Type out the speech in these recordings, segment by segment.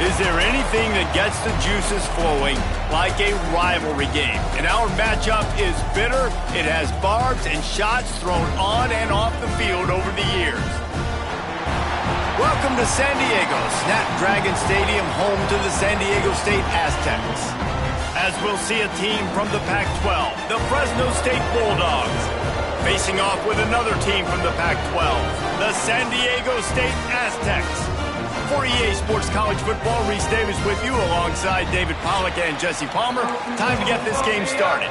Is there anything that gets the juices flowing like a rivalry game? And our matchup is bitter. It has barbs and shots thrown on and off the field over the years. Welcome to San Diego, Snapdragon Stadium, home to the San Diego State Aztecs. As we'll see a team from the Pac-12, the Fresno State Bulldogs, facing off with another team from the Pac-12, the San Diego State Aztecs. For EA Sports College Football, Reese Davis with you alongside David Pollack and Jesse Palmer. Time to get this game started.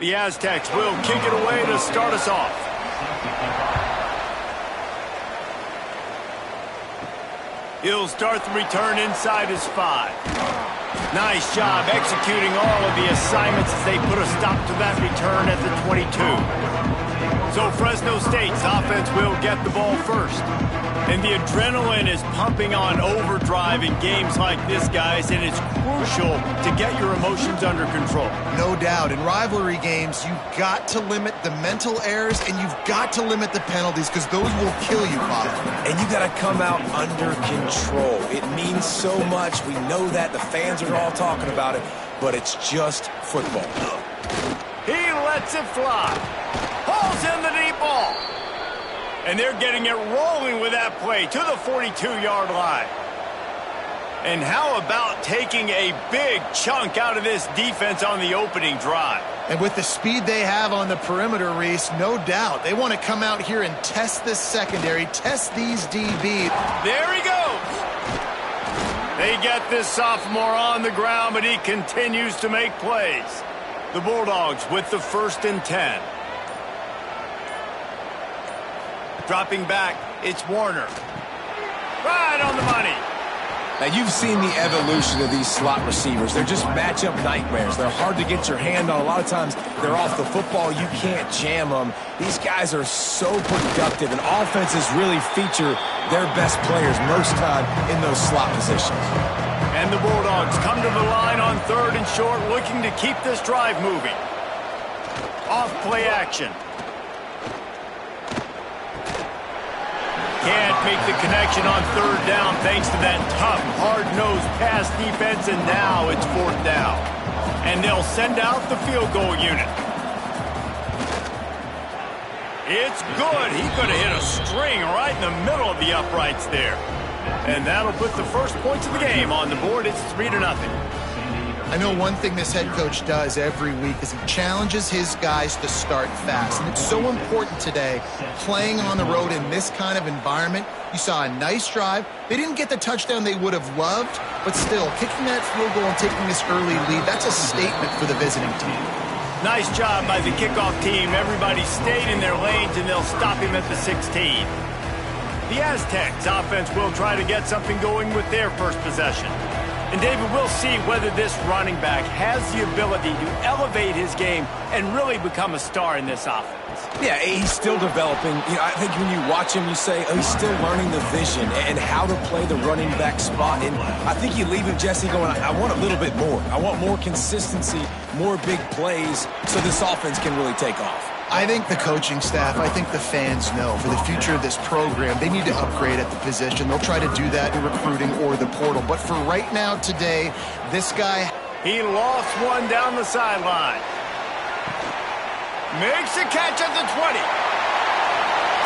The Aztecs will kick it away to start us off. He'll start the return inside his 5. Nice job executing all of the assignments as they put a stop to that return at the 22. So Fresno State's offense will get the ball first. And the adrenaline is pumping on overdrive in games like this, guys, and it's crucial to get your emotions under control. No doubt. In rivalry games, you've got to limit the mental errors and you've got to limit the penalties because those will kill you, Bob. And you got to come out under control. It means so much. We know that. The fans are all talking about it, but it's just football. He lets it fly. Hauls in the deep ball. And they're getting it rolling with that play to the 42-yard line. And how about taking a big chunk out of this defense on the opening drive? And with the speed they have on the perimeter, Reese, no doubt. They want to come out here and test this secondary, test these DB. There he goes. They get this sophomore on the ground, but he continues to make plays. The Bulldogs with the 1st and 10. Dropping back, it's Warner. Right on the money. Now, you've seen the evolution of these slot receivers. They're just matchup nightmares. They're hard to get your hand on. A lot of times, they're off the football. You can't jam them. These guys are so productive, and offenses really feature their best players most time in those slot positions. And the Bulldogs come to the line on 3rd and short, looking to keep this drive moving. Off play action. Can't make the connection on 3rd down thanks to that tough, hard-nosed pass defense, and now it's 4th down. And they'll send out the field goal unit. It's good. He could have hit a string right in the middle of the uprights there. And that'll put the first points of the game on the board. It's 3-0. I know one thing this head coach does every week is he challenges his guys to start fast. And it's so important today, playing on the road in this kind of environment. You saw a nice drive. They didn't get the touchdown they would have loved, but still, kicking that field goal and taking this early lead, that's a statement for the visiting team. Nice job by the kickoff team. Everybody stayed in their lanes, and they'll stop him at the 16. The Aztecs offense will try to get something going with their first possession. And, David, we'll see whether this running back has the ability to elevate his game and really become a star in this offense. Yeah, he's still developing. I think when you watch him, you say, oh, he's still learning the vision and how to play the running back spot. And I think you leave him, Jesse, going, I want a little bit more. I want more consistency, more big plays so this offense can really take off. I think the coaching staff, I think the fans know for the future of this program, they need to upgrade at the position. They'll try to do that in recruiting or the portal. But for right now, today, this guy... He lost one down the sideline. Makes a catch at the 20.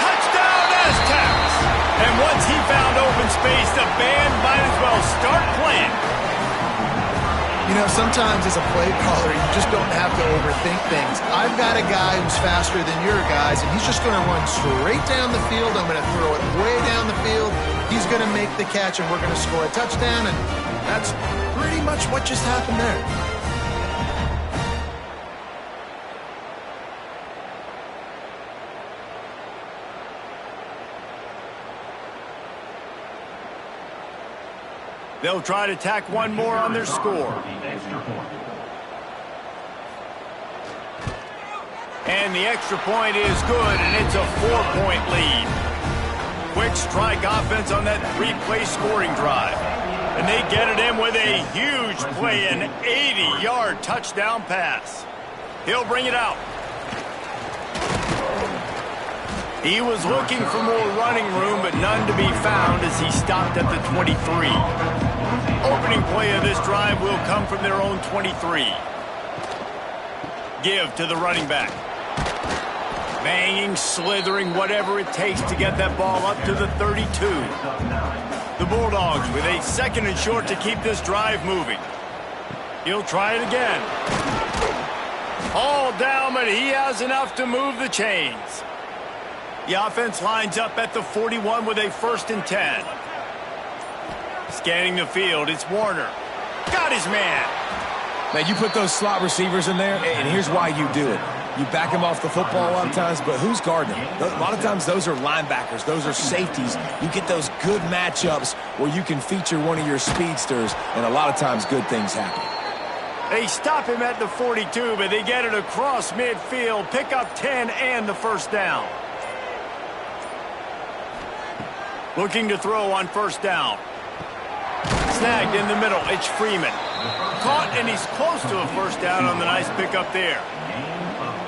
Touchdown, Aztecs! And once he found open space, the band might as well start playing. You know, sometimes as a play caller, you just don't have to overthink things. I've got a guy who's faster than your guys, and he's just going to run straight down the field. I'm going to throw it way down the field. He's going to make the catch, and we're going to score a touchdown, and that's pretty much what just happened there. They'll try to tack one more on their score. And the extra point is good, and it's a 4-point lead. Quick strike offense on that 3-play scoring drive. And they get it in with a huge play, an 80-yard touchdown pass. He'll bring it out. He was looking for more running room, but none to be found as he stopped at the 23. Opening play of this drive will come from their own 23. Give to the running back. Banging, slithering, whatever it takes to get that ball up to the 32. The Bulldogs with a 2nd and short to keep this drive moving. He'll try it again. All down, but he has enough to move the chains. The offense lines up at the 41 with a 1st and 10. Scanning the field, it's Warner. Got his man. Now, you put those slot receivers in there, and here's why you do it. You back them off the football a lot of times, but who's guarding them? A lot of times those are linebackers. Those are safeties. You get those good matchups where you can feature one of your speedsters, and a lot of times good things happen. They stop him at the 42, but they get it across midfield, pick up 10 and the 1st down. Looking to throw on 1st down. Snagged in the middle, it's Freeman. Caught, and he's close to a 1st down on the nice pickup there.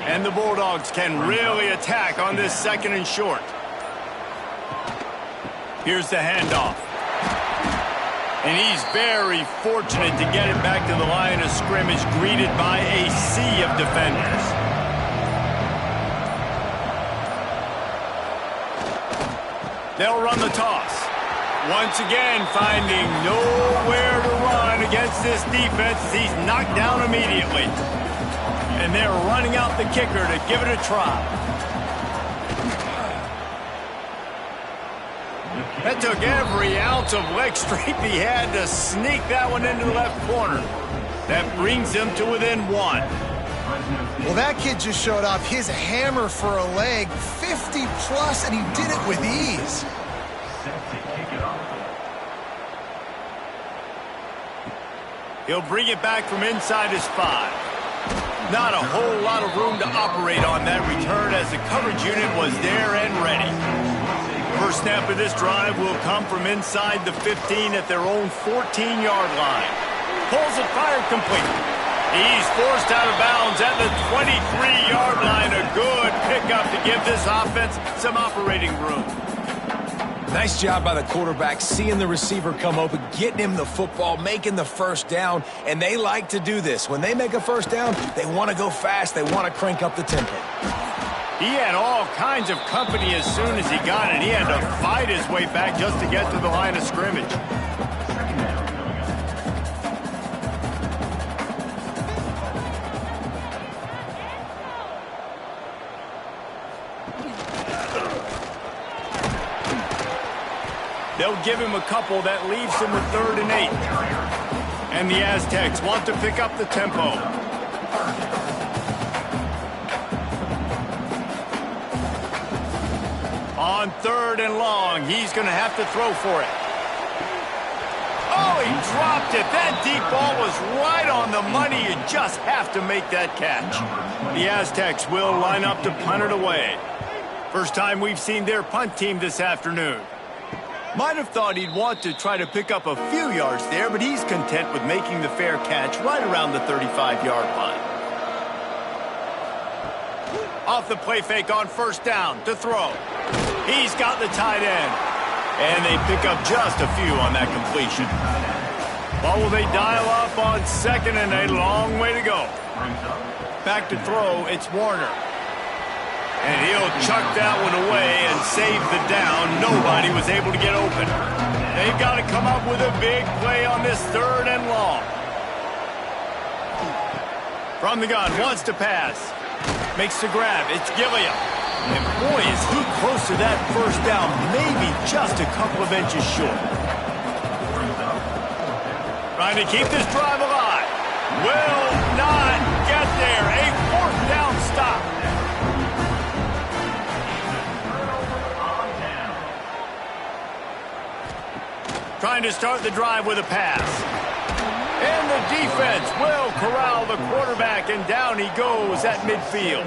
And the Bulldogs can really attack on this 2nd and short. Here's the handoff. And he's very fortunate to get it back to the line of scrimmage, greeted by a sea of defenders. They'll run the toss. Once again, finding nowhere to run against this defense as he's knocked down immediately. And they're running out the kicker to give it a try. That took every ounce of leg strength he had to sneak that one into the left corner. That brings him to within 1. Well, that kid just showed off his hammer for a leg, 50-plus, and he did it with ease. He'll bring it back from inside his 5. Not a whole lot of room to operate on that return as the coverage unit was there and ready. First snap of this drive will come from inside the 15 at their own 14-yard line. Pulls it, fired complete. He's forced out of bounds at the 23-yard line. A good pickup to give this offense some operating room. Nice job by the quarterback, seeing the receiver come open, getting him the football, making the 1st down, and they like to do this. When they make a 1st down, they want to go fast. They want to crank up the tempo. He had all kinds of company as soon as he got it. He had to fight his way back just to get to the line of scrimmage. They'll give him a couple. That leaves him with 3rd and 8. And the Aztecs want to pick up the tempo. On 3rd and long, he's going to have to throw for it. Oh, he dropped it. That deep ball was right on the money. You just have to make that catch. The Aztecs will line up to punt it away. First time we've seen their punt team this afternoon. Might have thought he'd want to try to pick up a few yards there, but he's content with making the fair catch right around the 35-yard line. Off the play fake on 1st down to throw. He's got the tight end. And they pick up just a few on that completion. What will they dial up on 2nd and a long way to go? Back to throw, it's Warner. And he'll chuck that one away and save the down. Nobody was able to get open. They've got to come up with a big play on this 3rd and long. From the gun, wants to pass. Makes the grab. It's Gilliam. And boy, is he close to that 1st down. Maybe just a couple of inches short. Trying to keep this drive alive. Will not get there. A 4th down stop. Trying to start the drive with a pass. And the defense will corral the quarterback, and down he goes at midfield.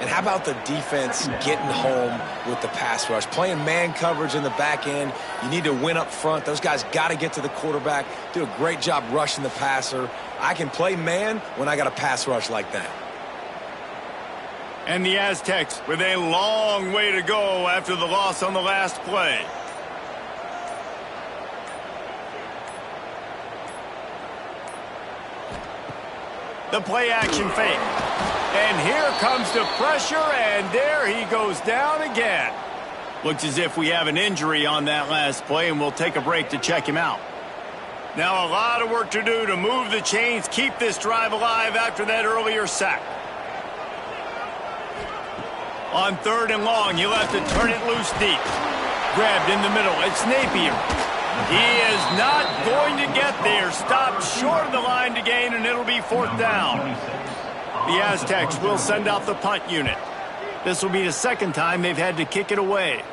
And how about the defense getting home with the pass rush? Playing man coverage in the back end. You need to win up front. Those guys got to get to the quarterback, do a great job rushing the passer. I can play man when I got a pass rush like that. And the Aztecs with a long way to go after the loss on the last play. The play action fake. And here comes the pressure, and there he goes down again. Looks as if we have an injury on that last play, and we'll take a break to check him out. Now a lot of work to do to move the chains, keep this drive alive after that earlier sack. On 3rd and long, he'll have to turn it loose deep. Grabbed in the middle. It's Napier. He is not going to get there. Stopped short of the line to gain, and it'll be 4th down. The Aztecs will send out the punt unit. This will be the 2nd time they've had to kick it away.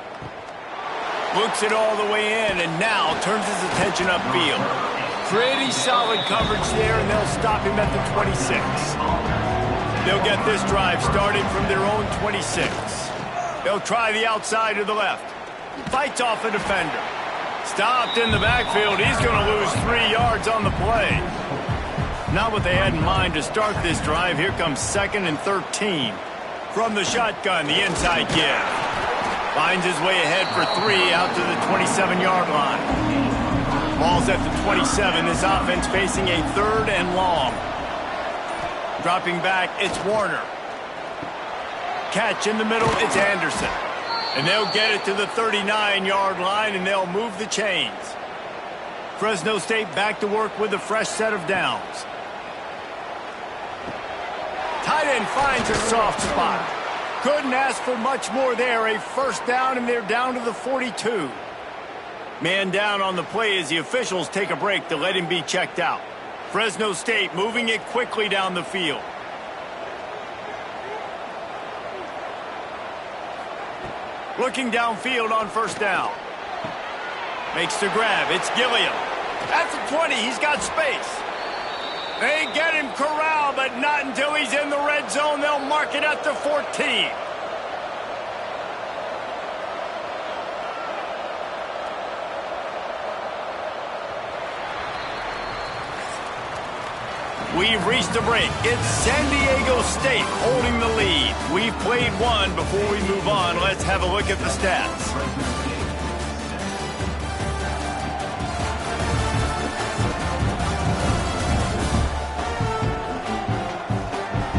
Looks it all the way in, and now turns his attention upfield. Pretty solid coverage there, and they'll stop him at the 26. They'll get this drive started from their own 26. They'll try the outside to the left. Fights off a defender. Stopped in the backfield. He's going to lose 3 yards on the play. Not what they had in mind to start this drive. Here comes 2nd and 13. From the shotgun, the inside give. Finds his way ahead for 3 out to the 27-yard line. Ball's at the 27. This offense facing a 3rd and long. Dropping back, it's Warner. Catch in the middle, it's Anderson. And they'll get it to the 39-yard line, and they'll move the chains. Fresno State back to work with a fresh set of downs. Tight end finds a soft spot. Couldn't ask for much more there. A 1st down, and they're down to the 42. Man down on the play as the officials take a break to let him be checked out. Fresno State moving it quickly down the field. Looking downfield on 1st down. Makes the grab. It's Gilliam. At the 20, he's got space. They get him corralled, but not until he's in the red zone. They'll mark it at the 14. We've reached a break. It's San Diego State holding the lead. We've played one. Before we move on, let's have a look at the stats.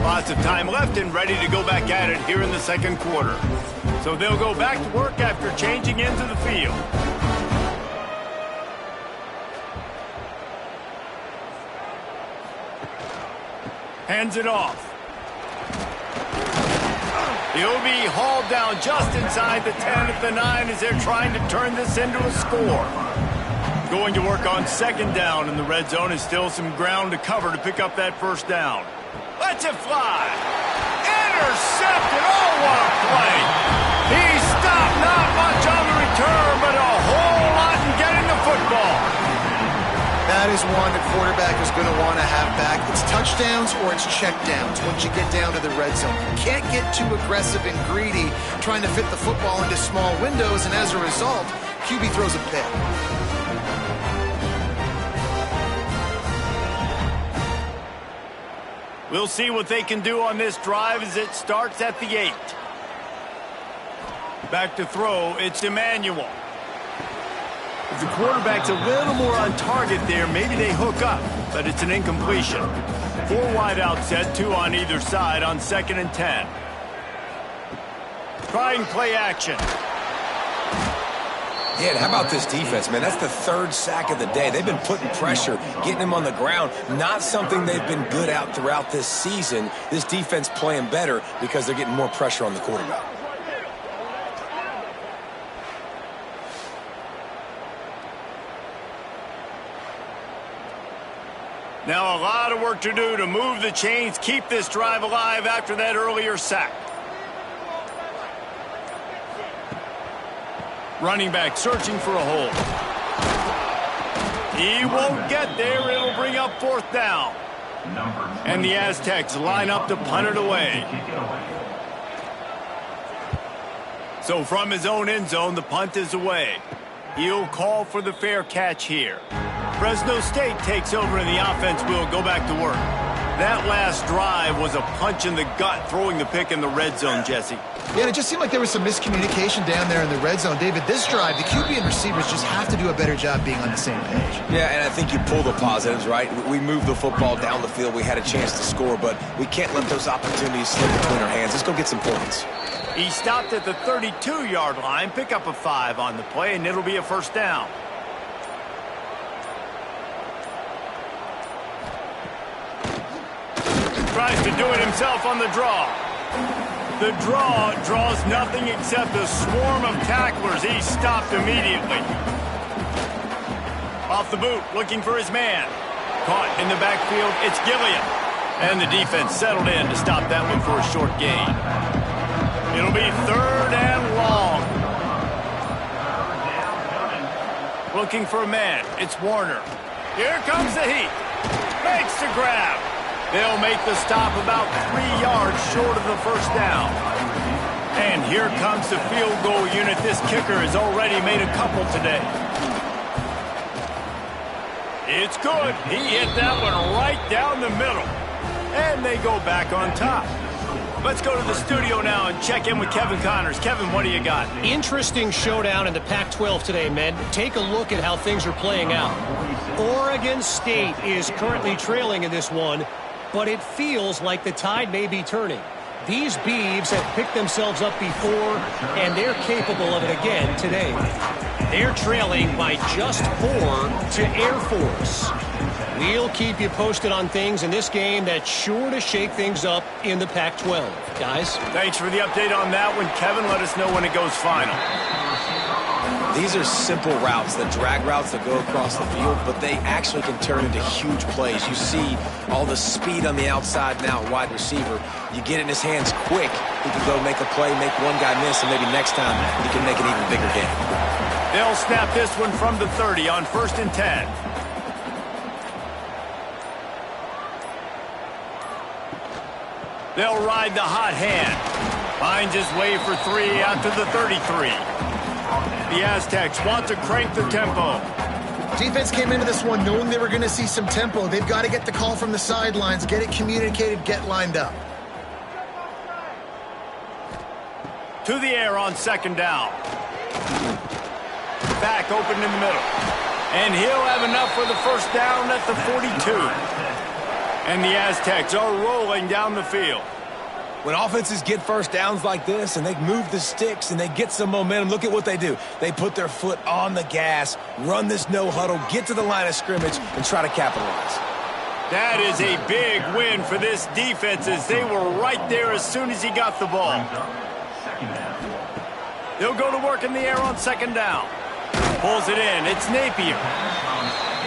Lots of time left and ready to go back at it here in the 2nd quarter. So they'll go back to work after changing into the field. Hands it off. He'll be hauled down just inside the 10 at the 9 as they're trying to turn this into a score. Going to work on 2nd down in the red zone, and still some ground to cover to pick up that 1st down. Lets it fly. Intercepted. Oh, what a play. He stopped, not much on the return, but a whole lot in getting the football. That is one the quarterback is going to want to have back. It's touchdowns or it's checkdowns once you get down to the red zone. You can't get too aggressive and greedy trying to fit the football into small windows, and as a result, QB throws a pick. We'll see what they can do on this drive as it starts at the 8. Back to throw, it's Emmanuel. If the quarterback's a little more on target there, maybe they hook up, but it's an incompletion. 4 wide out set, 2 on either side on 2nd and 10. Trying play action. Yeah, and how about this defense, man? That's the 3rd sack of the day. They've been putting pressure, getting him on the ground. Not something they've been good at throughout this season. This defense playing better because they're getting more pressure on the quarterback. Now a lot of work to do to move the chains, keep this drive alive after that earlier sack. Running back searching for a hole. He won't get there. It'll bring up 4th down. And the Aztecs line up to punt it away. So from his own end zone, the punt is away. He'll call for the fair catch here. Fresno State takes over and the offense will go back to work. That last drive was a punch in the gut, throwing the pick in the red zone, Jesse. Yeah, and it just seemed like there was some miscommunication down there in the red zone. David, this drive, the QB and receivers just have to do a better job being on the same page. Yeah, and I think you pull the positives, right? We moved the football down the field. We had a chance to score, but we can't let those opportunities slip between our hands. Let's go get some points. He stopped at the 32-yard line, pick up a 5 on the play, and it'll be a first down. Tries to do it himself on the draw. The draw draws nothing except a swarm of tacklers. He's stopped immediately. Off the boot, looking for his man. Caught in the backfield, it's Gilliam. And the defense settled in to stop that one for a short gain. It'll be 3rd and long. Looking for a man, it's Warner. Here comes the heat. Makes the grab. They'll make the stop about 3 yards short of the first down. And here comes the field goal unit. This kicker has already made a couple today. It's good. He hit that one right down the middle. And they go back on top. Let's go to the studio now and check in with Kevin Connors. Kevin, what do you got? Interesting showdown in the Pac-12 today, men. Take a look at how things are playing out. Oregon State is currently trailing in this one, but it feels like the tide may be turning. These Beavs have picked themselves up before, and they're capable of it again today. They're trailing by just 4 to Air Force. We'll keep you posted on things in this game that's sure to shake things up in the Pac-12. Guys? Thanks for the update on that one, Kevin. Let us know when it goes final. These are simple routes, the drag routes that go across the field, but they actually can turn into huge plays. You see all the speed on the outside now, wide receiver. You get it in his hands quick, he can go make a play, make one guy miss, and maybe next time he can make an even bigger game. They'll snap this one from the 30 on 1st and 10. They'll ride the hot hand. Finds his way for 3 out to the 33. The Aztecs want to crank the tempo. Defense came into this one knowing they were going to see some tempo. They've got to get the call from the sidelines, get it communicated, get lined up. To the air on 2nd down. Back open in the middle. And he'll have enough for the first down at the 42. And the Aztecs are rolling down the field. When offenses get first downs like this and they move the sticks and they get some momentum, look at what they do. They put their foot on the gas, run this no huddle, get to the line of scrimmage, and try to capitalize. That is a big win for this defense as they were right there as soon as he got the ball. They'll go to work in the air on 2nd down. Pulls it in. It's Napier.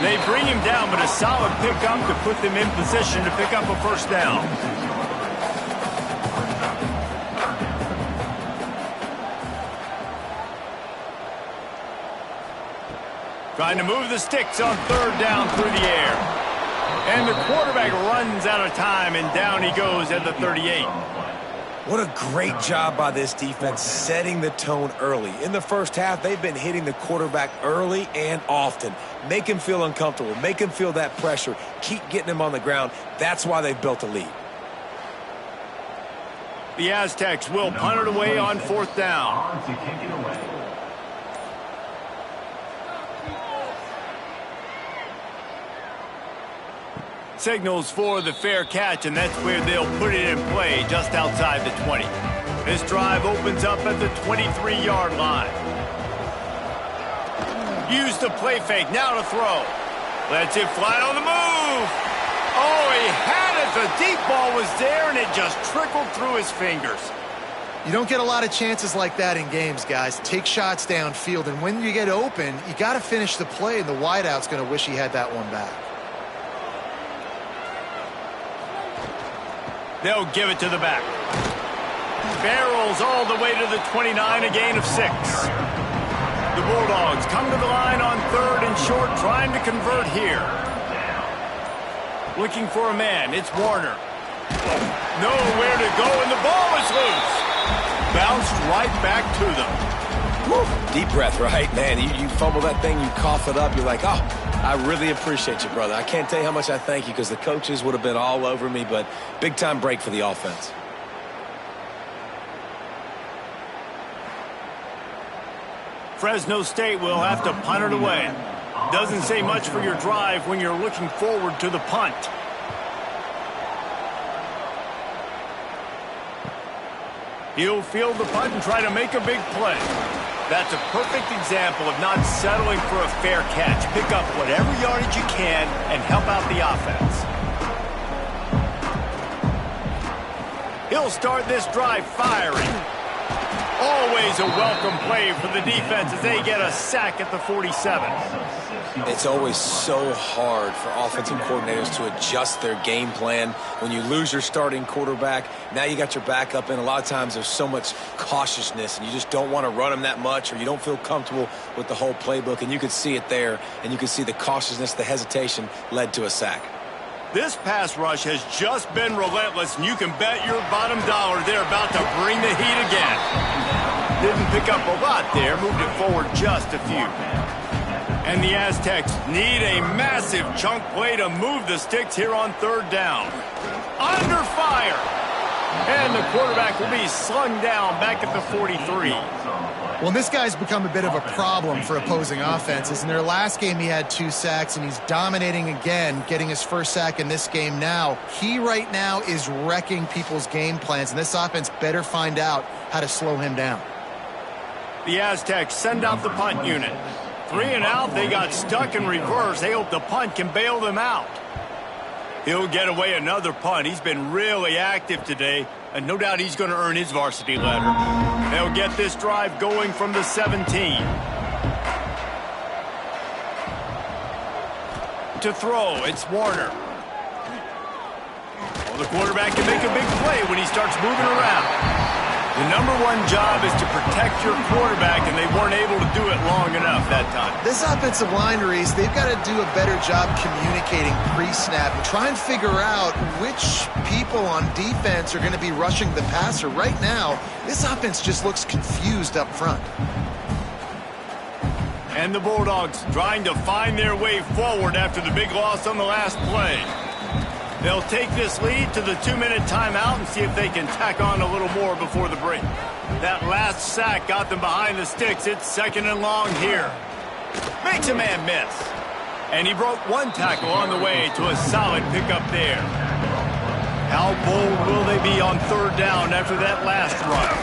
They bring him down, but a solid pickup to put them in position to pick up a first down. Trying to move the sticks on 3rd down through the air. And the quarterback runs out of time, and down he goes at the 38. What a great job by this defense setting the tone early. In the first half, they've been hitting the quarterback early and often. Make him feel uncomfortable. Make him feel that pressure. Keep getting him on the ground. That's why they've built a lead. The Aztecs will punt it away on 4th down. Signals for the fair catch, and that's where they'll put it in play, just outside the 20. This drive opens up at the 23-yard line. Use the play fake, now to throw. Lets it fly on the move. Oh, he had it. The deep ball was there, and it just trickled through his fingers. You don't get a lot of chances like that in games, guys. Take shots downfield, and when you get open, you got to finish the play, and the wideout's going to wish he had that one back. They'll give it to the back. Barrels all the way to the 29, a gain of 6. The Bulldogs come to the line on 3rd and short, trying to convert here. Looking for a man, it's Warner. Nowhere to go, and the ball is loose. Bounced right back to them. Deep breath, right? Man, you fumble that thing, you cough it up, you're like, oh, I really appreciate you, brother. I can't tell you how much I thank you because the coaches would have been all over me, but big-time break for the offense. Fresno State will have to punt it away. Doesn't say much for your drive when you're looking forward to the punt. He'll field the punt and try to make a big play. That's a perfect example of not settling for a fair catch. Pick up whatever yardage you can and help out the offense. He'll start this drive firing. Always a welcome play for the defense as they get a sack at the 47. It's always so hard for offensive coordinators to adjust their game plan. When you lose your starting quarterback, now you got your backup in. A lot of times there's so much cautiousness, and you just don't want to run them that much, or you don't feel comfortable with the whole playbook, and you could see it there, and you could see the cautiousness, the hesitation led to a sack. This pass rush has just been relentless, and you can bet your bottom dollar they're about to bring the heat again. Didn't pick up a lot there, moved it forward just a few. And the Aztecs need a massive chunk play to move the sticks here on third down. Under fire! And the quarterback will be slung down back at the 43. Well, this guy's become a bit of a problem for opposing offenses. In their last game, he had 2 sacks, and he's dominating again, getting his first sack in this game now. He right now is wrecking people's game plans, and this offense better find out how to slow him down. The Aztecs send out the punt unit. 3 and out, they got stuck in reverse. They hope the punt can bail them out. He'll get away another punt. He's been really active today, and no doubt he's going to earn his varsity letter. They'll get this drive going from the 17. To throw, it's Warner. Well, the quarterback can make a big play when he starts moving around. The #1 job is to protect your quarterback, and they weren't able to do it long enough that time. This offensive line, Reese, they've got to do a better job communicating pre-snap and try and figure out which people on defense are going to be rushing the passer. Right now, this offense just looks confused up front. And the Bulldogs trying to find their way forward after the big loss on the last play. They'll take this lead to the 2-minute timeout and see if they can tack on a little more before the break. That last sack got them behind the sticks. It's 2nd and long here. Makes a man miss. And he broke 1 tackle on the way to a solid pickup there. How bold will they be on third down after that last run?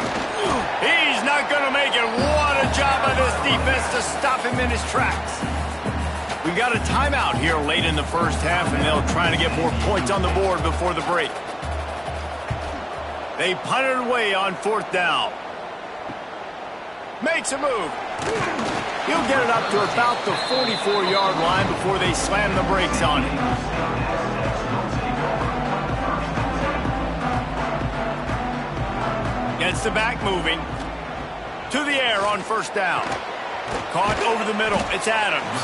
He's not going to make it. What a job by this defense to stop him in his tracks. We've got a timeout here late in the first half, and they'll try to get more points on the board before the break. They punt it away on 4th down. Makes a move. He'll get it up to about the 44-yard line before they slam the brakes on it. Gets the back moving. To the air on 1st down. Caught over the middle. It's Adams.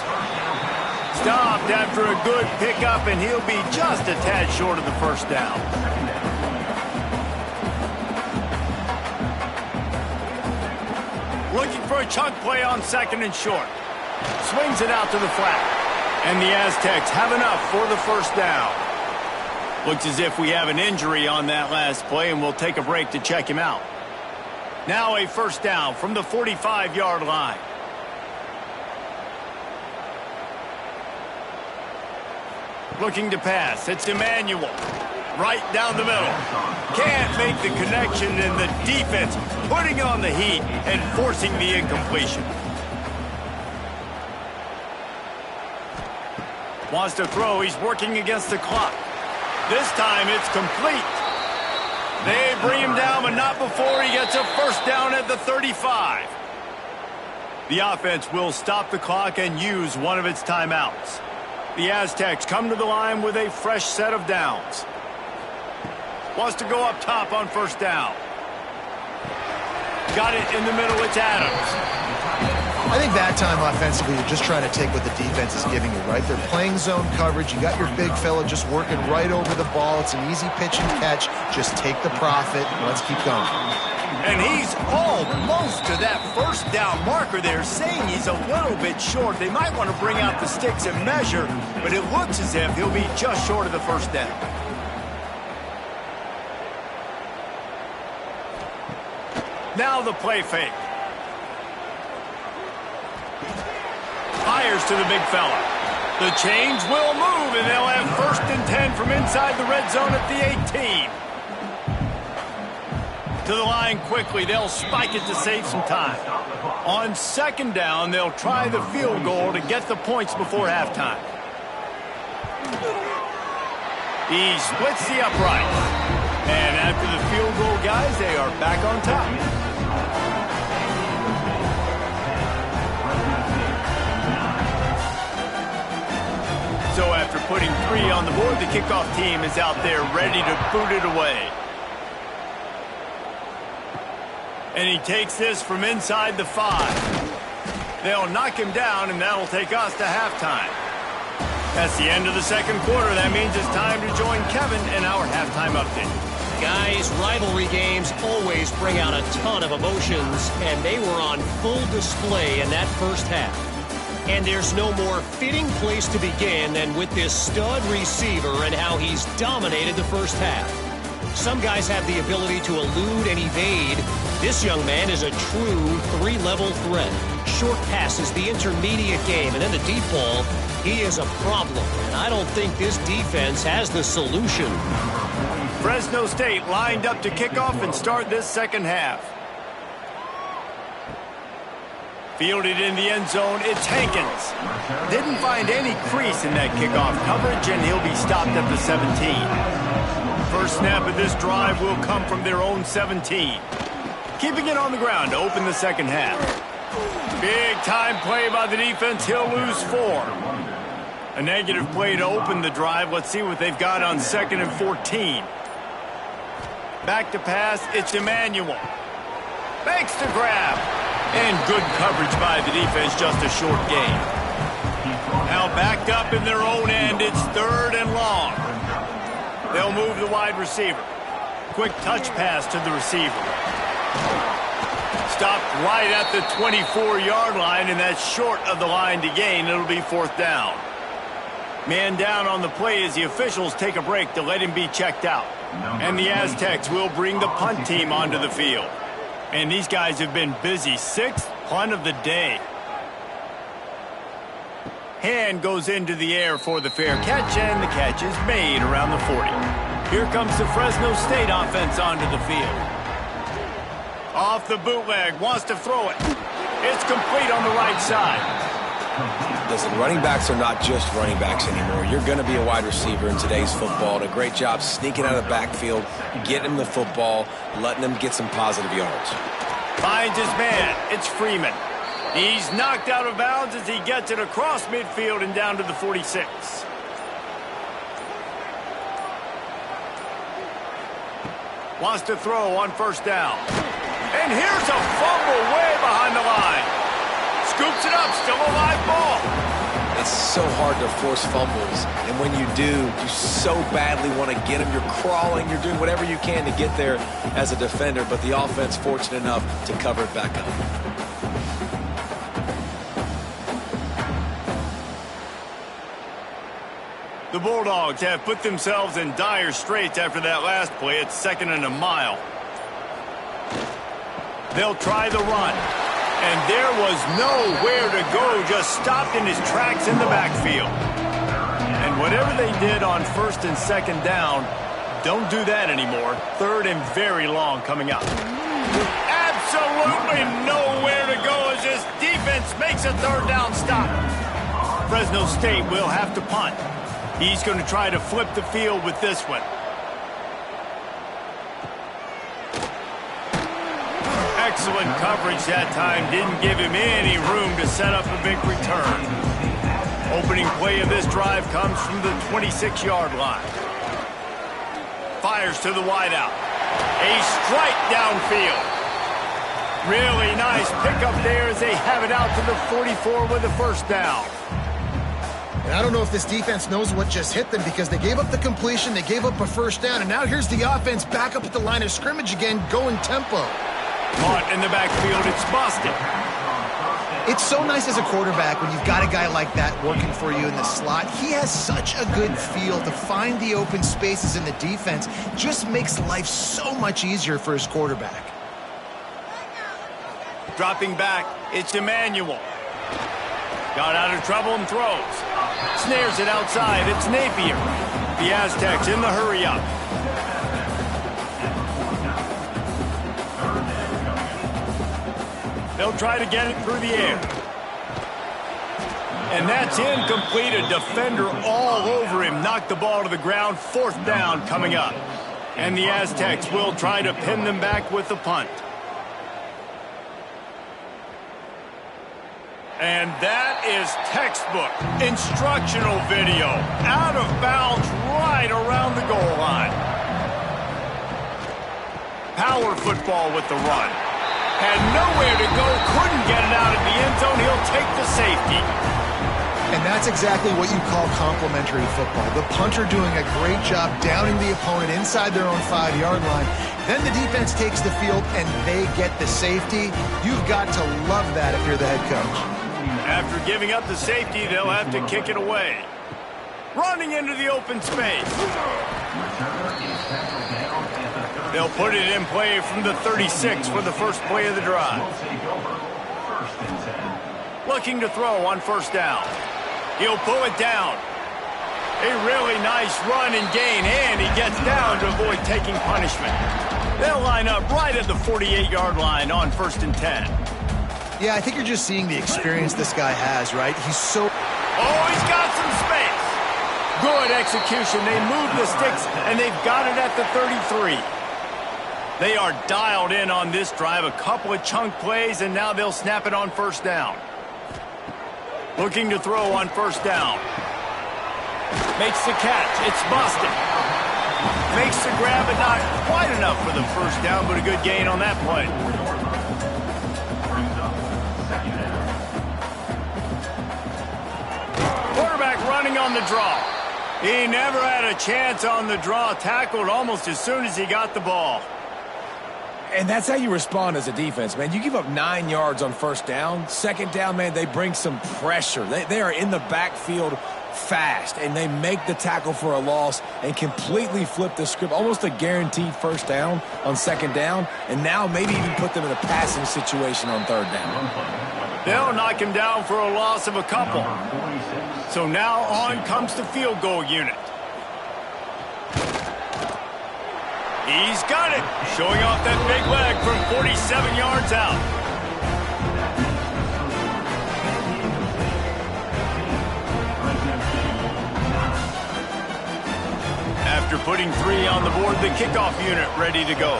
Stopped after a good pickup, and he'll be just a tad short of the 1st down. Looking for a chunk play on 2nd and short. Swings it out to the flat. And the Aztecs have enough for the 1st down. Looks as if we have an injury on that last play, and we'll take a break to check him out. Now a 1st down from the 45-yard line. Looking to pass. It's Emmanuel. Right down the middle. Can't make the connection, and the defense putting on the heat and forcing the incompletion. Wants to throw. He's working against the clock. This time it's complete. They bring him down, but not before he gets a 1st down at the 35. The offense will stop the clock and use one of its timeouts. The Aztecs come to the line with a fresh set of downs. Wants to go up top on 1st down. Got it in the middle. It's Adams. I think that time offensively, you're just trying to take what the defense is giving you, right? They're playing zone coverage. You got your big fella just working right over the ball. It's an easy pitch and catch. Just take the profit. Let's keep going. And he's almost to that first down marker there, saying he's a little bit short. They might want to bring out the sticks and measure, but it looks as if he'll be just short of the first down. Now the play fake. Fires to the big fella. The chains will move, and they'll have 1st and 10 from inside the red zone at the 18. To the line quickly. They'll spike it to save some time. On 2nd down, they'll try the field goal to get the points before halftime. He splits the upright. And after the field goal, guys, they are back on top. So after putting 3 on the board, the kickoff team is out there ready to boot it away. And he takes this from inside the 5. They'll knock him down, and that'll take us to halftime. That's the end of the 2nd quarter. That means it's time to join Kevin in our halftime update. Guys, rivalry games always bring out a ton of emotions, and they were on full display in that first half. And there's no more fitting place to begin than with this stud receiver and how he's dominated the first half. Some guys have the ability to elude and evade. This young man is a true 3-level threat. Short passes, the intermediate game, and then the deep ball. He is a problem, and I don't think this defense has the solution. Fresno State lined up to kick off and start this 2nd half. Fielded in the end zone, it's Hankins. Didn't find any crease in that kickoff coverage, and he'll be stopped at the 17. First snap of this drive will come from their own 17. Keeping it on the ground to open the 2nd half. Big time play by the defense. He'll lose 4. A negative play to open the drive. Let's see what they've got on 2nd and 14. Back to pass. It's Emmanuel. Makes the grab. And good coverage by the defense. Just a short gain. Now backed up in their own end. It's 3rd and long. They'll move the wide receiver. Quick touch pass to the receiver. Stopped right at the 24-yard line, and that's short of the line to gain. It'll be 4th down. Man down on the play as the officials take a break to let him be checked out. And the Aztecs will bring the punt team onto the field. And these guys have been busy. 6th punt of the day. Hand goes into the air for the fair catch, and the catch is made around the 40. Here comes the Fresno State offense onto the field. Off the bootleg, wants to throw it. It's complete on the right side. Listen, running backs are not just running backs anymore. You're going to be a wide receiver in today's football. And a great job sneaking out of the backfield, getting him the football, letting him get some positive yards. Finds his man. It's Freeman. He's knocked out of bounds as he gets it across midfield and down to the 46. Wants to throw on 1st down. And here's a fumble way behind the line. Scoops it up, still a live ball. It's so hard to force fumbles, and when you do, you so badly want to get them. You're crawling, you're doing whatever you can to get there as a defender, but the offense fortunate enough to cover it back up. The Bulldogs have put themselves in dire straits after that last play. It's 2nd and a mile. They'll try the run. And there was nowhere to go, just stopped in his tracks in the backfield. And whatever they did on 1st and 2nd down, don't do that anymore. 3rd and very long coming up. Absolutely nowhere to go as this defense makes a 3rd down stop. Fresno State will have to punt. He's going to try to flip the field with this one. Excellent coverage that time. Didn't give him any room to set up a big return. Opening play of this drive comes from the 26-yard line. Fires to the wideout. A strike downfield. Really nice pickup there as they have it out to the 44 with a first down. And I don't know if this defense knows what just hit them because they gave up the completion, they gave up a first down, and now here's the offense back up at the line of scrimmage again, going tempo. Caught in the backfield, it's busted. It's so nice as a quarterback when you've got a guy like that working for you in the slot. He has such a good feel to find the open spaces in the defense. Just makes life so much easier for his quarterback. Dropping back, it's Emmanuel. Got out of trouble and throws. Snares it outside, it's Napier. The Aztecs in the hurry-up. They'll try to get it through the air. And that's incomplete. A defender all over him. Knocked the ball to the ground. Fourth down coming up. And the Aztecs will try to pin them back with the punt. And that is textbook instructional video. Out of bounds right around the goal line. Power football with the run. Had nowhere to go, couldn't get it out of the end zone. He'll take the safety. And that's exactly what you call complementary football. The punter doing a great job downing the opponent inside their own 5-yard line. Then the defense takes the field and they get the safety. You've got to love that if you're the head coach. After giving up the safety, they'll have to kick it away. Running into the open space. They'll put it in play from the 36 for the first play of the drive. Looking to throw on first down. He'll pull it down. A really nice run and gain, and he gets down to avoid taking punishment. They'll line up right at the 48-yard line on 1st and 10. Yeah, I think you're just seeing the experience this guy has, right? He's so... Oh, he's got some space. Good execution. They move the sticks, and they've got it at the 33. They are dialed in on this drive. A couple of chunk plays, and now they'll snap it on first down. Looking to throw on first down. Makes the catch. It's busted. Makes the grab, but not quite enough for the first down, but a good gain on that play. Quarterback running on the draw. He never had a chance on the draw. Tackled almost as soon as he got the ball. And that's how you respond as a defense, man. You give up 9 yards on first down. Second down, man, they bring some pressure. They are in the backfield fast, and they make the tackle for a loss and completely flip the script. Almost a guaranteed first down on second down, and now maybe even put them in a passing situation on third down. They'll knock him down for a loss of a couple. So now on comes the field goal unit. He's got it, showing off that big leg from 47 yards out. After putting 3 on the board, the kickoff unit ready to go.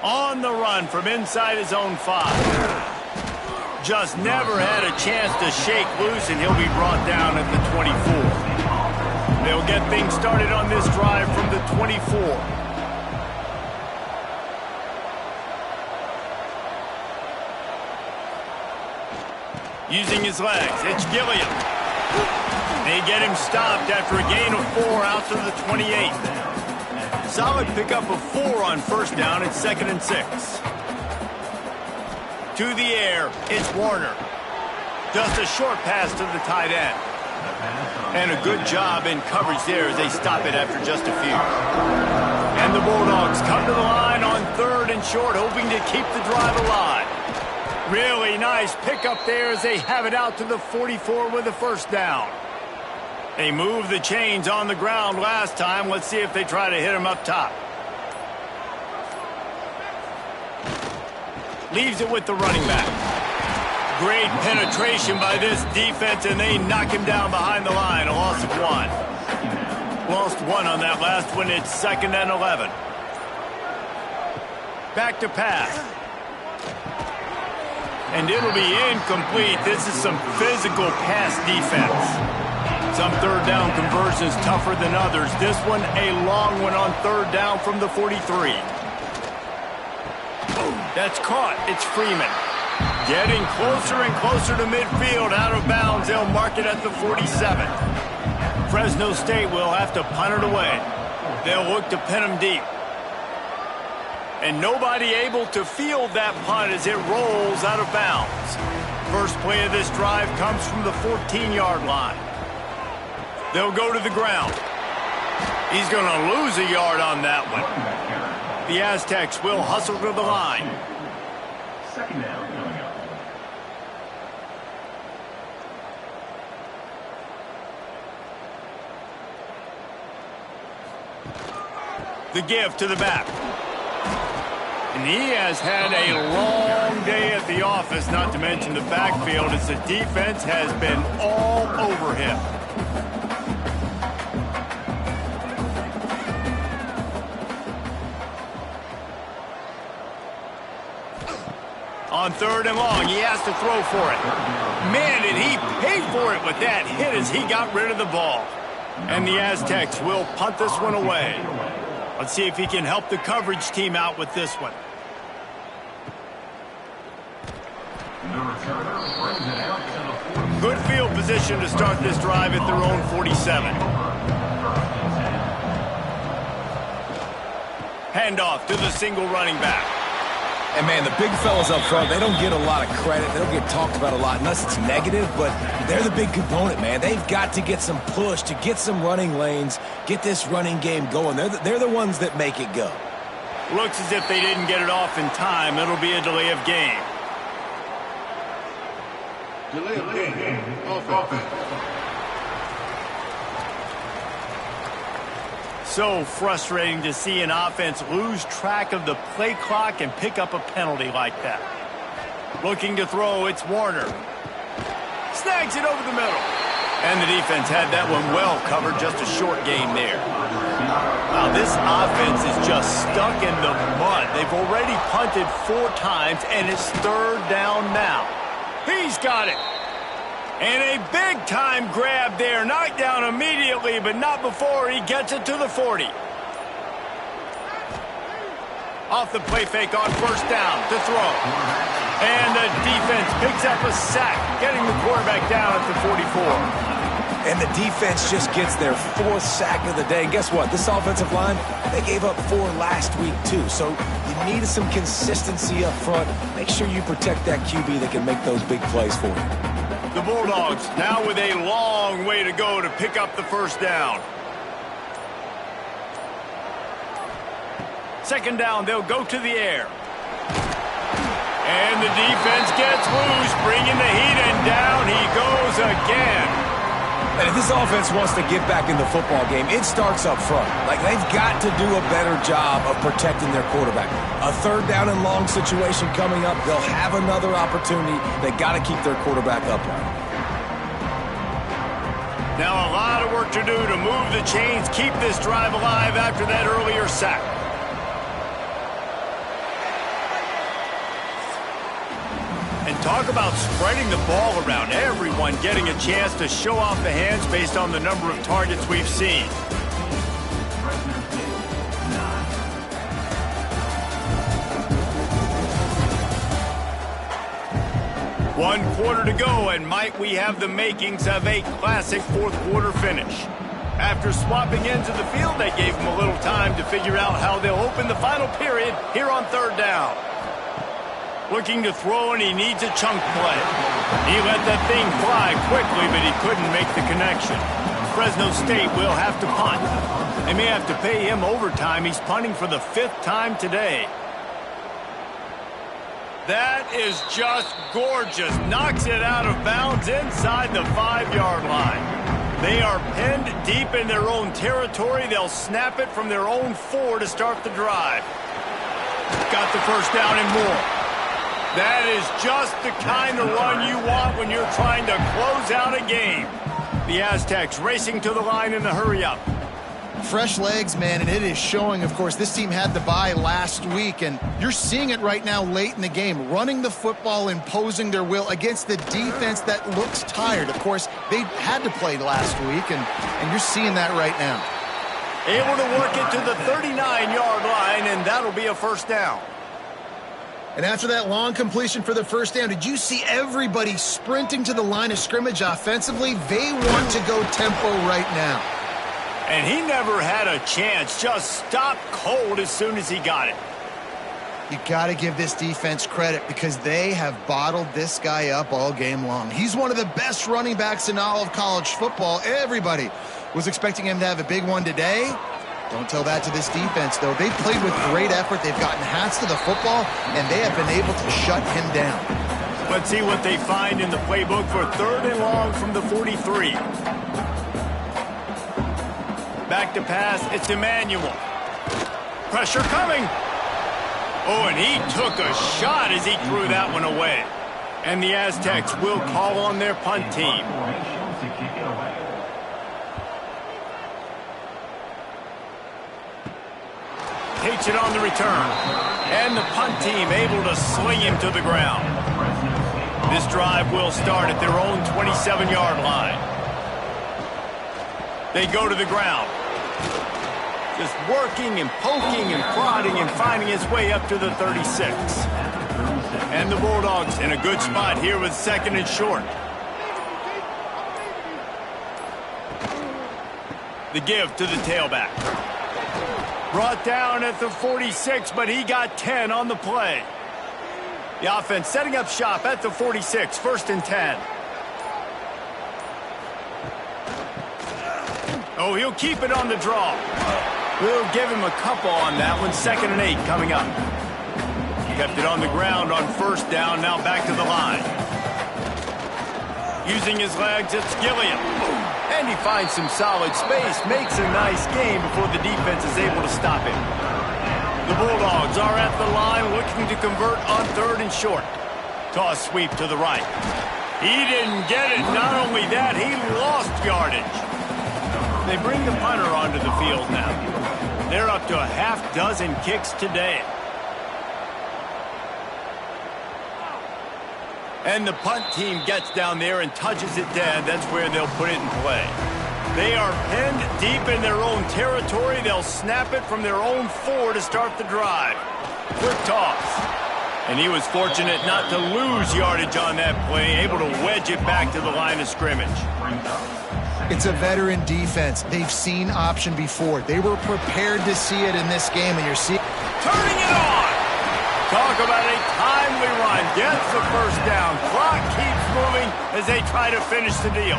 On the run from inside his own 5. Just never had a chance to shake loose, and he'll be brought down at the 24. They'll get things started on this drive from the 24. Using his legs, it's Gilliam. They get him stopped after a gain of 4 out to the 28. Solid pickup of 4 on first down. It's 2nd and 6. To the air, it's Warner. Just a short pass to the tight end. And a good job in coverage there as they stop it after just a few. And the Bulldogs come to the line on 3rd and short, hoping to keep the drive alive. Really nice pickup there as they have it out to the 44 with a first down. They moved the chains on the ground last time. Let's see if they try to hit him up top. Leaves it with the running back. Great penetration by this defense, and they knock him down behind the line. A loss of 1. Lost 1 on that last one. It's 2nd and 11. Back to pass. And it'll be incomplete. This is some physical pass defense. Some third down conversions tougher than others. This one a long one on third down from the 43. That's caught. It's Freeman. Getting closer and closer to midfield. Out of bounds. They'll mark it at the 47. Fresno State will have to punt it away. They'll look to pin them deep. And nobody able to field that punt as it rolls out of bounds. First play of this drive comes from the 14-yard line. They'll go to the ground. He's going to lose a yard on that one. The Aztecs will hustle to the line. Second down coming up. The give to the back. And he has had a long day at the office, not to mention the backfield, as the defense has been all over him. On third and long, he has to throw for it. Man, did he pay for it with that hit as he got rid of the ball. And the Aztecs will punt this one away. Let's see if he can help the coverage team out with this one. Good field position to start this drive at their own 47. Handoff to the single running back. And, man, the big fellas up front, they don't get a lot of credit. They don't get talked about a lot unless it's negative, but they're the big component, man. They've got to get some push, to get some running lanes, get this running game going. They're the ones that make it go. Looks as if they didn't get it off in time. It'll be a delay of game. Delay of game. Offense. So frustrating to see an offense lose track of the play clock and pick up a penalty like that. Looking to throw, it's Warner. Snags it over the middle. And the defense had that one well covered, just a short game there. Now this offense is just stuck in the mud. They've already punted 4 times, and it's third down now. He's got it. And a big-time grab there. Knocked down immediately, but not before he gets it to the 40. Off the play fake on first down to throw. And the defense picks up a sack, getting the quarterback down at the 44. And the defense just gets their 4th sack of the day. And guess what? This offensive line, they gave up 4 last week, too. So you need some consistency up front. Make sure you protect that QB that can make those big plays for you. The Bulldogs now with a long way to go to pick up the first down. Second down, they'll go to the air. And the defense gets loose, bringing the heat, and down he goes again. And if this offense wants to get back in the football game, it starts up front. Like, they've got to do a better job of protecting their quarterback. A third down and long situation coming up. They'll have another opportunity. They got to keep their quarterback upright. Now a lot of work to do to move the chains, keep this drive alive after that earlier sack. And talk about spreading the ball around. Everyone getting a chance to show off the hands based on the number of targets we've seen. One quarter to go, and might we have the makings of a classic fourth-quarter finish. After swapping ends of the field, they gave them a little time to figure out how they'll open the final period here on third down. Looking to throw, and he needs a chunk play. He let that thing fly quickly, but he couldn't make the connection. Fresno State will have to punt. They may have to pay him overtime. He's punting for the 5th time today. That is just gorgeous. Knocks it out of bounds inside the 5-yard line. They are pinned deep in their own territory. They'll snap it from their own 4 to start the drive. Got the first down and more. That is just the kind of run you want when you're trying to close out a game. The Aztecs racing to the line in the hurry-up. Fresh legs, man, and it is showing. Of course, this team had the bye last week, and you're seeing it right now late in the game, running the football, imposing their will against the defense that looks tired. Of course, they had to play last week, and you're seeing that right now. Able to work it to the 39-yard line, and that'll be a first down. And after that long completion for the first down, did you see everybody sprinting to the line of scrimmage offensively? They want to go tempo right now. And he never had a chance, just stopped cold as soon as he got it. You got to give this defense credit because they have bottled this guy up all game long. He's one of the best running backs in all of college football. Everybody was expecting him to have a big one today. Don't tell that to this defense, though. They played with great effort. They've gotten hats to the football, and they have been able to shut him down. Let's see what they find in the playbook for 3rd and long from the 43. Back to pass, it's Emmanuel. Pressure coming. Oh, and he took a shot as he threw that one away. And the Aztecs will call on their punt team. Takes it on the return. And the punt team able to sling him to the ground. This drive will start at their own 27-yard line. They go to the ground. Just working and poking and prodding and finding his way up to the 36. And the Bulldogs in a good spot here with 2nd and short. The give to the tailback. Brought down at the 46, but he got 10 on the play. The offense setting up shop at the 46, 1st and 10. Oh, he'll keep it on the draw. We'll give him a couple on that one. 2nd and 8 coming up. Kept it on the ground on 1st down. Now back to the line. Using his legs, it's Gilliam. And he finds some solid space. Makes a nice game before the defense is able to stop him. The Bulldogs are at the line looking to convert on 3rd and short. Toss sweep to the right. He didn't get it. Not only that, he lost yardage. They bring the punter onto the field now. They're up to a half-dozen kicks today. And the punt team gets down there and touches it dead. That's where they'll put it in play. They are pinned deep in their own territory. They'll snap it from their own 4 to start the drive. Quick toss. And he was fortunate not to lose yardage on that play, able to wedge it back to the line of scrimmage. It's a veteran defense. They've seen option before. They were prepared to see it in this game, and you're seeing... Turning it on! Talk about a timely run. Gets the first down. Clock keeps moving as they try to finish the deal.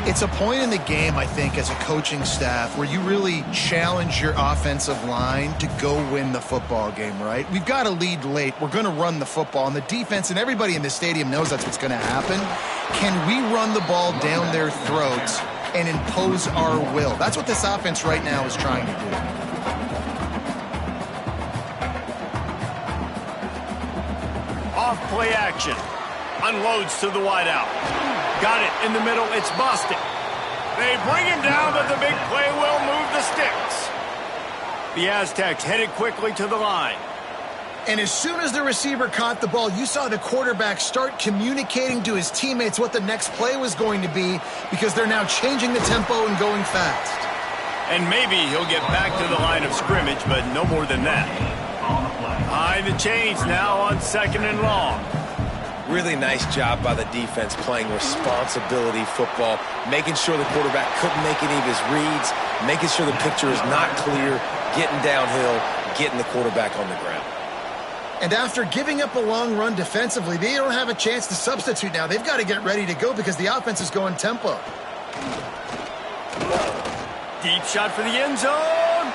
It's a point in the game, I think, as a coaching staff, where you really challenge your offensive line to go win the football game, right? We've got to lead late. We're going to run the football. And the defense and everybody in the stadium knows that's what's going to happen. Can we run the ball down their throats and impose our will? That's what this offense right now is trying to do. Off play action. Unloads to the wideout. Got it in the middle. It's Boston. They bring him down, but the big play will move the sticks. The Aztecs headed quickly to the line. And as soon as the receiver caught the ball, you saw the quarterback start communicating to his teammates what the next play was going to be because they're now changing the tempo and going fast. And maybe he'll get back to the line of scrimmage, but no more than that. High the chains now on 2nd and long. Really nice job by the defense playing responsibility football, making sure the quarterback couldn't make any of his reads, making sure the picture is not clear, getting downhill, getting the quarterback on the ground. And after giving up a long run defensively, they don't have a chance to substitute now. They've got to get ready to go because the offense is going tempo. Deep shot for the end zone.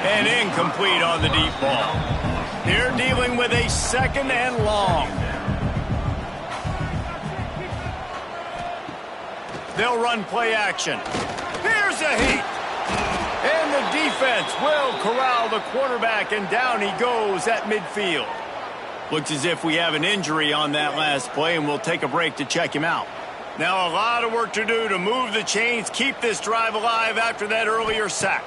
And incomplete on the deep ball. They're dealing with a 2nd and long. They'll run play action. Here's a heat. And the defense will corral the quarterback, and down he goes at midfield. Looks as if we have an injury on that last play, and we'll take a break to check him out. Now a lot of work to do to move the chains, keep this drive alive after that earlier sack.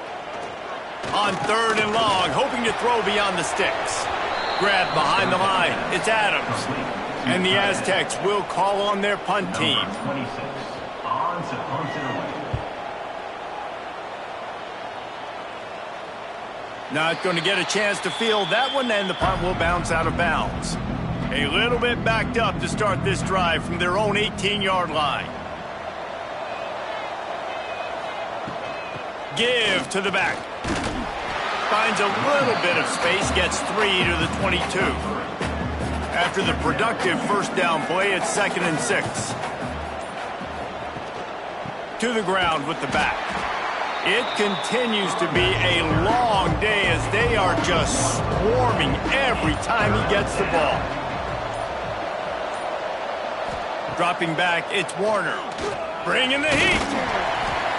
On 3rd and long, hoping to throw beyond the sticks. Grab behind the line. It's Adams. And the Aztecs will call on their punt team. 26. On to punt it away. Not going to get a chance to field that one, and the punt will bounce out of bounds. A little bit backed up to start this drive from their own 18-yard line. Give to the back. Finds a little bit of space, gets 3 to the 22. After the productive first down play, it's 2nd and 6. To the ground with the back. It continues to be a long day as they are just swarming every time he gets the ball. Dropping back, it's Warner. Bringing the heat.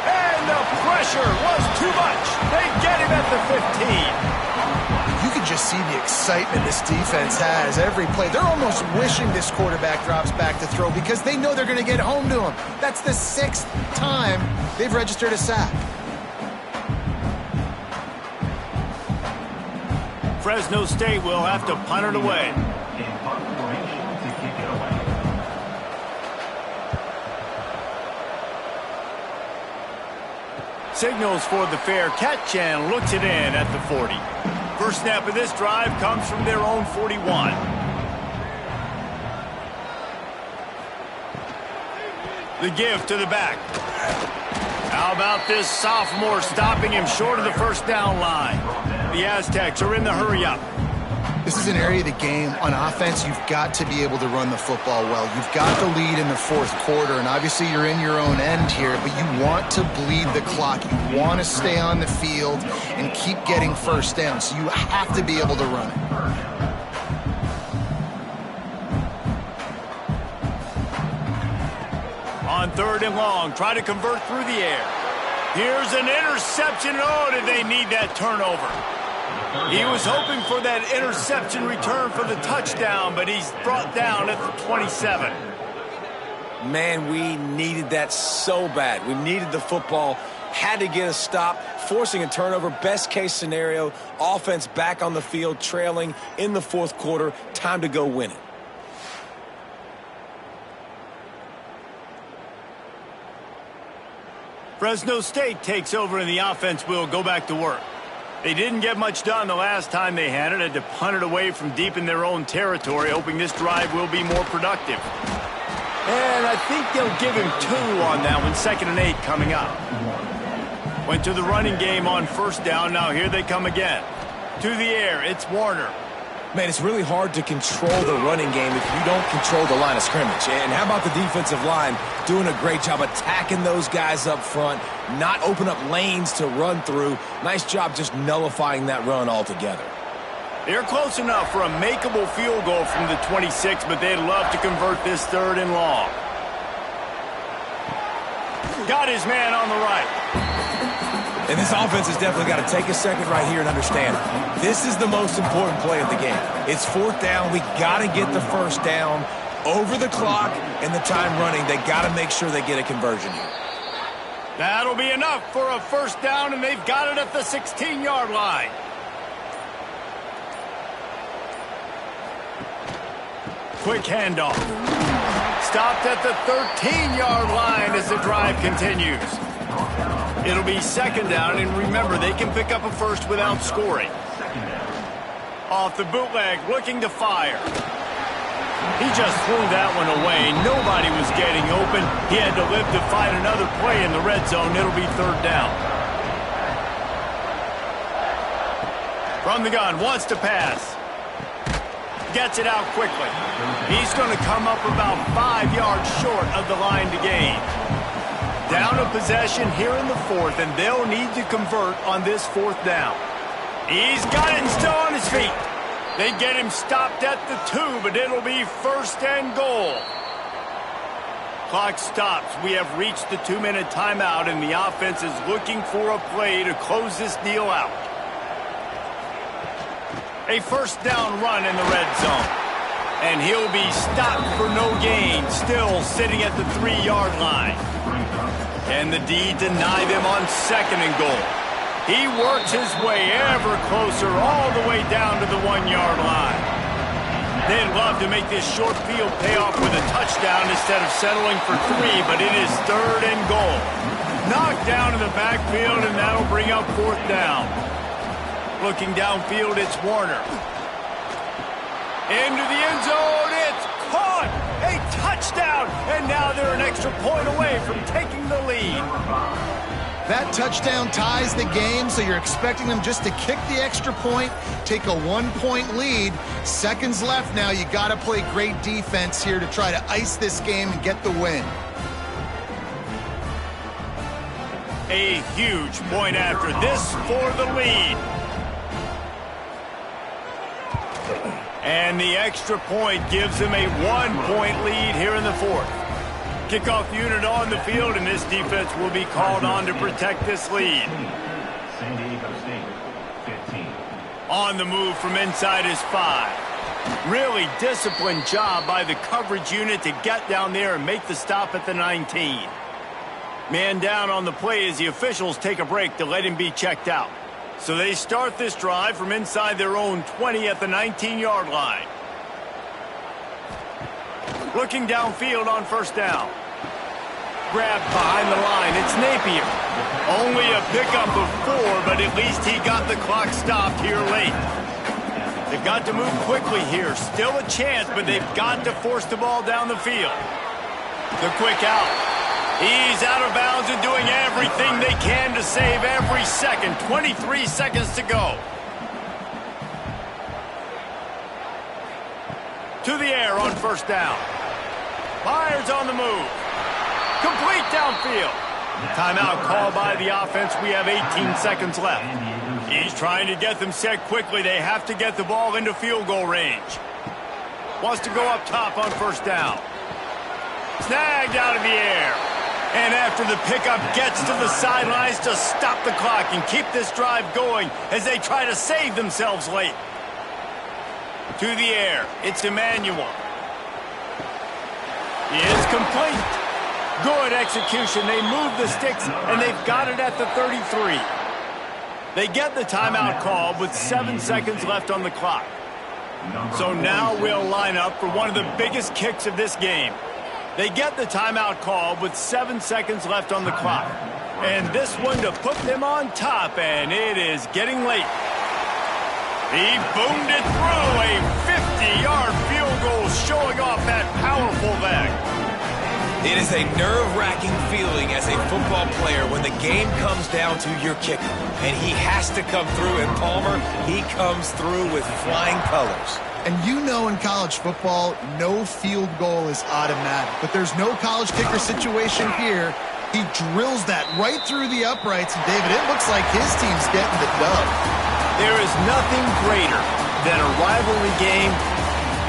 And the pressure was too much. They get him at the 15. You can just see the excitement this defense has every play. They're almost wishing this quarterback drops back to throw because they know they're going to get home to him. That's the 6th time they've registered a sack. Fresno State will have to punt it away. In punt formation to kick it away. Signals for the fair catch and looks it in at the 40. First snap of this drive comes from their own 41. The give to the back. How about this sophomore stopping him short of the first down line? The Aztecs are in the hurry-up. This is an area of the game. On offense, you've got to be able to run the football well. You've got the lead in the 4th quarter, and obviously you're in your own end here, but you want to bleed the clock. You want to stay on the field and keep getting first down, so you have to be able to run it. On 3rd and long, try to convert through the air. Here's an interception. Oh, did they need that turnover? He was hoping for that interception return for the touchdown, but he's brought down at the 27. Man, we needed that so bad. We needed the football, had to get a stop, forcing a turnover. Best case scenario, offense back on the field, trailing in the 4th quarter. Time to go win it. Fresno State takes over and the offense will go back to work. They didn't get much done the last time they had it. Had to punt it away from deep in their own territory, hoping this drive will be more productive. And I think they'll give him 2 on that one. 2nd and 8 coming up. Went to the running game on first down. Now here they come again. To the air, it's Warner. Man, it's really hard to control the running game if you don't control the line of scrimmage. And how about the defensive line doing a great job attacking those guys up front, not open up lanes to run through. Nice job just nullifying that run altogether. They're close enough for a makeable field goal from the 26, but they'd love to convert this 3rd and long. Got his man on the right. And this offense has definitely got to take a second right here and understand this is the most important play of the game. It's 4th down. We got to get the first down over the clock and the time running. They got to make sure they get a conversion here. That'll be enough for a first down, and they've got it at the 16-yard line. Quick handoff. Stopped at the 13-yard line as the drive continues. It'll be 2nd down, and remember, they can pick up a first without scoring. Off the bootleg, looking to fire. He just threw that one away. Nobody was getting open. He had to live to fight another play in the red zone. It'll be 3rd down. From the gun, wants to pass. Gets it out quickly. He's going to come up about 5 yards short of the line to gain. Down a possession here in the 4th, and they'll need to convert on this 4th down. He's got it and still on his feet. They get him stopped at the 2, but it'll be 1st and goal. Clock stops. We have reached the 2-minute timeout, and the offense is looking for a play to close this deal out. A first down run in the red zone. And he'll be stopped for no gain, still sitting at the 3-yard line. Can the D deny them on 2nd and goal? He works his way ever closer all the way down to the 1-yard line. They'd love to make this short field pay off with a touchdown instead of settling for 3, but it is 3rd and goal. Knocked down in the backfield, and that'll bring up 4th down. Looking downfield, it's Warner. Into the end zone, it's caught! A touchdown! And now they're an extra point away from taking the lead. That touchdown ties the game, so you're expecting them just to kick the extra point, take a 1-point lead. Seconds left now. You got to play great defense here to try to ice this game and get the win. A huge point after this for the lead. And the extra point gives them a 1-point lead here in the 4th. Kickoff unit on the field, and this defense will be called on to protect this lead. San Diego State, 15. On the move from inside is 5. Really disciplined job by the coverage unit to get down there and make the stop at the 19. Man down on the play as the officials take a break to let him be checked out. So they start this drive from inside their own 20 at the 19-yard line. Looking downfield on 1st down. Grabbed behind the line. It's Napier. Only a pickup of 4, but at least he got the clock stopped here late. They've got to move quickly here. Still a chance, but they've got to force the ball down the field. The quick out. He's out of bounds and doing everything they can to save every second. 23 seconds to go. To the air on 1st down. Fires on the move. Complete downfield. Timeout called by the offense. We have 18 seconds left. He's trying to get them set quickly. They have to get the ball into field goal range. Wants to go up top on 1st down. Snagged out of the air. And after the pickup, gets to the sidelines to stop the clock and keep this drive going as they try to save themselves late. To the air, it's Emmanuel. He is complete. Good execution. They move the sticks, and they've got it at the 33. They get the timeout called with 7 seconds left on the clock. So now we'll line up for one of the biggest kicks of this game. They get the timeout called with 7 seconds left on the clock. And this one to put them on top, and it is getting late. He boomed it through. A 50-yard field goal showing off that powerful leg. It is a nerve-wracking feeling as a football player when the game comes down to your kicker. And he has to come through, and Palmer, he comes through with flying colors. And you know in college football, no field goal is automatic. But there's no college kicker situation here. He drills that right through the uprights. And, David, it looks like his team's getting the dub. There is nothing greater than a rivalry game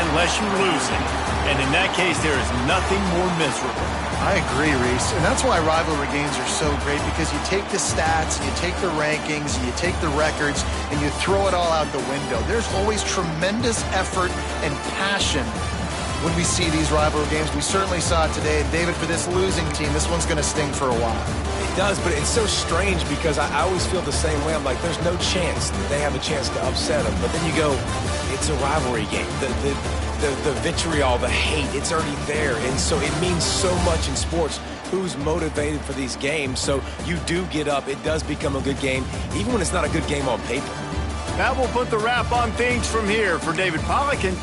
unless you lose it. And in that case, there is nothing more miserable. I agree, Reese. And that's why rivalry games are so great, because you take the stats, and you take the rankings, and you take the records, and you throw it all out the window. There's always tremendous effort and passion when we see these rivalry games. We certainly saw it today. And, David, for this losing team, this one's going to sting for a while. It does, but it's so strange because I always feel the same way. I'm like, there's no chance that they have a chance to upset them. But then you go, it's a rivalry game. The vitriol, the hate, it's already there. And so it means so much in sports who's motivated for these games. So you do get up. It does become a good game, even when it's not a good game on paper. That will put the wrap on things from here. For David Pollack and